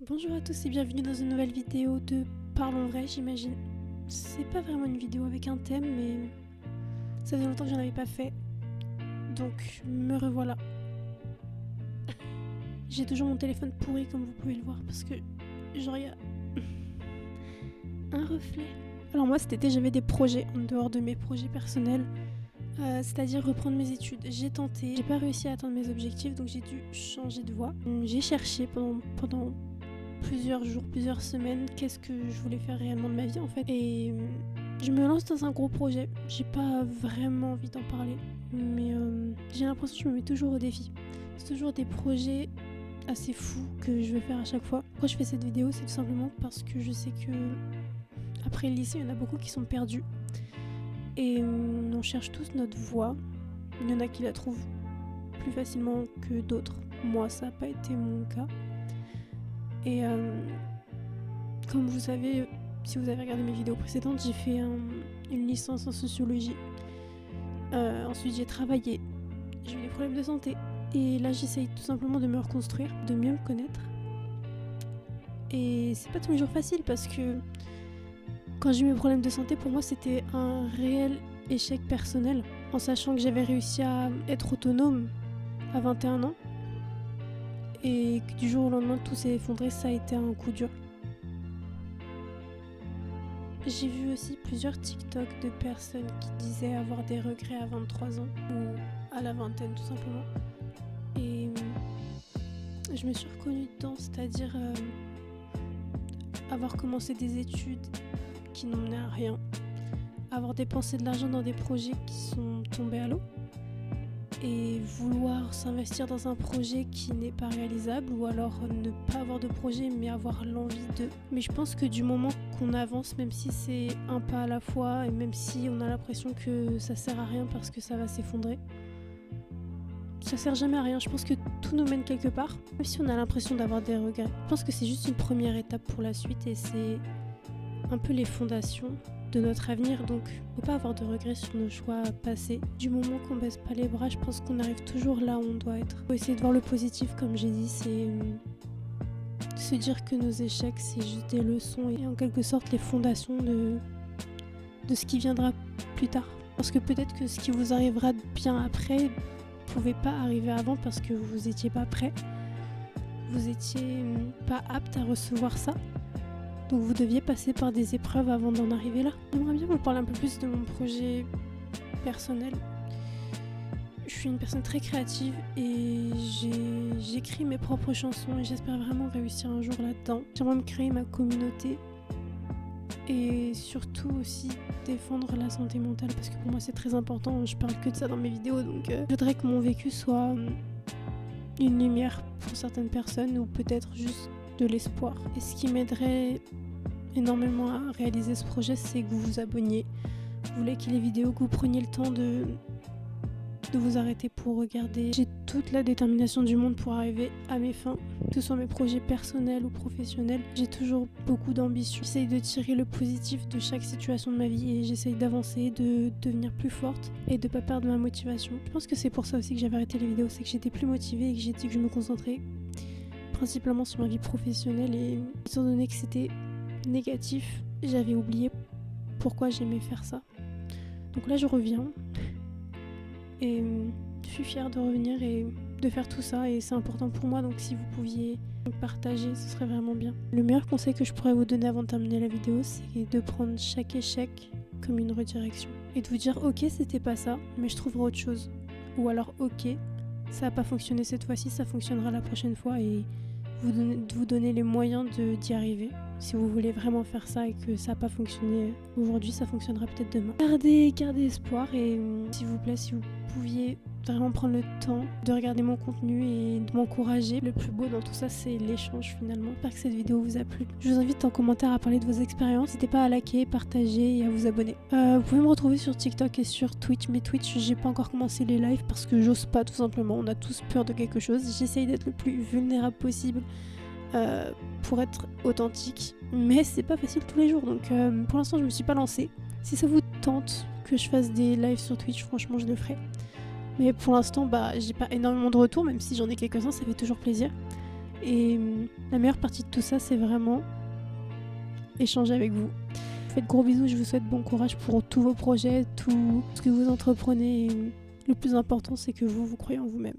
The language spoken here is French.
Bonjour à tous et bienvenue dans une nouvelle vidéo de Parlons vrai, j'imagine. C'est pas vraiment une vidéo avec un thème, mais ça faisait longtemps que j'en avais pas fait, donc me revoilà. J'ai toujours mon téléphone pourri comme vous pouvez le voir parce que genre y a un reflet. Alors moi cet été j'avais des projets en dehors de mes projets personnels, c'est-à-dire reprendre mes études. J'ai tenté, j'ai pas réussi à atteindre mes objectifs donc j'ai dû changer de voie. J'ai cherché pendant plusieurs jours, plusieurs semaines, qu'est-ce que je voulais faire réellement de ma vie en fait. Et je me lance dans un gros projet. J'ai pas vraiment envie d'en parler, mais j'ai l'impression que je me mets toujours au défi. C'est toujours des projets assez fous que je veux faire à chaque fois. Pourquoi je fais cette vidéo, c'est tout simplement parce que je sais que après le lycée, il y en a beaucoup qui sont perdus. Et on cherche tous notre voie. Il y en a qui la trouvent plus facilement que d'autres. Moi, ça n'a pas été mon cas. Et comme vous savez, si vous avez regardé mes vidéos précédentes, j'ai fait une licence en sociologie. Ensuite, j'ai travaillé. J'ai eu des problèmes de santé. Et là, j'essaye tout simplement de me reconstruire, de mieux me connaître. Et c'est pas tous les jours facile parce que quand j'ai eu mes problèmes de santé, pour moi, c'était un réel échec personnel. En sachant que j'avais réussi à être autonome à 21 ans. Et que du jour au lendemain, tout s'est effondré, ça a été un coup dur. J'ai vu aussi plusieurs TikTok de personnes qui disaient avoir des regrets à 23 ans ou à la vingtaine tout simplement. Et je me suis reconnue dedans, c'est-à-dire avoir commencé des études qui n'ont mené à rien, avoir dépensé de l'argent dans des projets qui sont tombés à l'eau et vouloir s'investir dans un projet qui n'est pas réalisable ou alors ne pas avoir de projet mais avoir l'envie de. Mais je pense que du moment qu'on avance, même si c'est un pas à la fois et même si on a l'impression que ça sert à rien parce que ça va s'effondrer, ça sert jamais à rien. Je pense que tout nous mène quelque part, même si on a l'impression d'avoir des regrets. Je pense que c'est juste une première étape pour la suite et c'est un peu les fondations de notre avenir, donc faut pas avoir de regrets sur nos choix passés. Du moment qu'on baisse pas les bras, je pense qu'on arrive toujours là où on doit être. Faut essayer de voir le positif, comme j'ai dit, c'est se dire que nos échecs c'est juste des leçons et en quelque sorte les fondations de ce qui viendra plus tard. Parce que peut-être que ce qui vous arrivera bien après pouvait pas arriver avant parce que vous étiez pas prêt, vous étiez pas apte à recevoir ça. Donc vous deviez passer par des épreuves avant d'en arriver là. J'aimerais bien vous parler un peu plus de mon projet personnel. Je suis une personne très créative et j'écris mes propres chansons et j'espère vraiment réussir un jour là-dedans. J'aimerais me créer ma communauté et surtout aussi défendre la santé mentale parce que pour moi c'est très important. Je parle que de ça dans mes vidéos donc je voudrais que mon vécu soit une lumière pour certaines personnes ou peut-être juste de l'espoir. Et ce qui m'aiderait énormément à réaliser ce projet, c'est que vous vous abonniez, vous likez les vidéos, que vous preniez le temps de vous arrêter pour regarder. J'ai toute la détermination du monde pour arriver à mes fins, que ce soit mes projets personnels ou professionnels. J'ai toujours beaucoup d'ambition. J'essaye de tirer le positif de chaque situation de ma vie et j'essaye d'avancer, de devenir plus forte et de pas perdre ma motivation. Je pense que c'est pour ça aussi que j'avais arrêté les vidéos, c'est que j'étais plus motivée et que j'ai dit que je me concentrais principalement sur ma vie professionnelle et étant donné que c'était négatif, j'avais oublié pourquoi j'aimais faire ça. Donc là je reviens et je suis fière de revenir et de faire tout ça et c'est important pour moi, donc si vous pouviez partager ce serait vraiment bien. Le meilleur conseil que je pourrais vous donner avant de terminer la vidéo, c'est de prendre chaque échec comme une redirection et de vous dire ok c'était pas ça mais je trouverai autre chose, ou alors ok ça n'a pas fonctionné cette fois-ci, ça fonctionnera la prochaine fois et vous donner les moyens d'y arriver. Si vous voulez vraiment faire ça et que ça n'a pas fonctionné aujourd'hui, ça fonctionnera peut-être demain. Gardez espoir et s'il vous plaît, si vous pouviez vraiment prendre le temps de regarder mon contenu et de m'encourager. Le plus beau dans tout ça, c'est l'échange finalement. J'espère que cette vidéo vous a plu. Je vous invite en commentaire à parler de vos expériences. N'hésitez pas à liker, partager et à vous abonner. Vous pouvez me retrouver sur TikTok et sur Twitch. Mais Twitch, j'ai pas encore commencé les lives parce que j'ose pas tout simplement. On a tous peur de quelque chose. J'essaye d'être le plus vulnérable possible pour être authentique. Mais c'est pas facile tous les jours. Donc pour l'instant, je me suis pas lancée. Si ça vous tente que je fasse des lives sur Twitch, franchement, je le ferai. Mais pour l'instant, j'ai pas énormément de retours, même si j'en ai quelques-uns, ça fait toujours plaisir. Et la meilleure partie de tout ça, c'est vraiment échanger avec vous. Faites gros bisous, je vous souhaite bon courage pour tous vos projets, tout ce que vous entreprenez. Et le plus important, c'est que vous croyez en vous-même.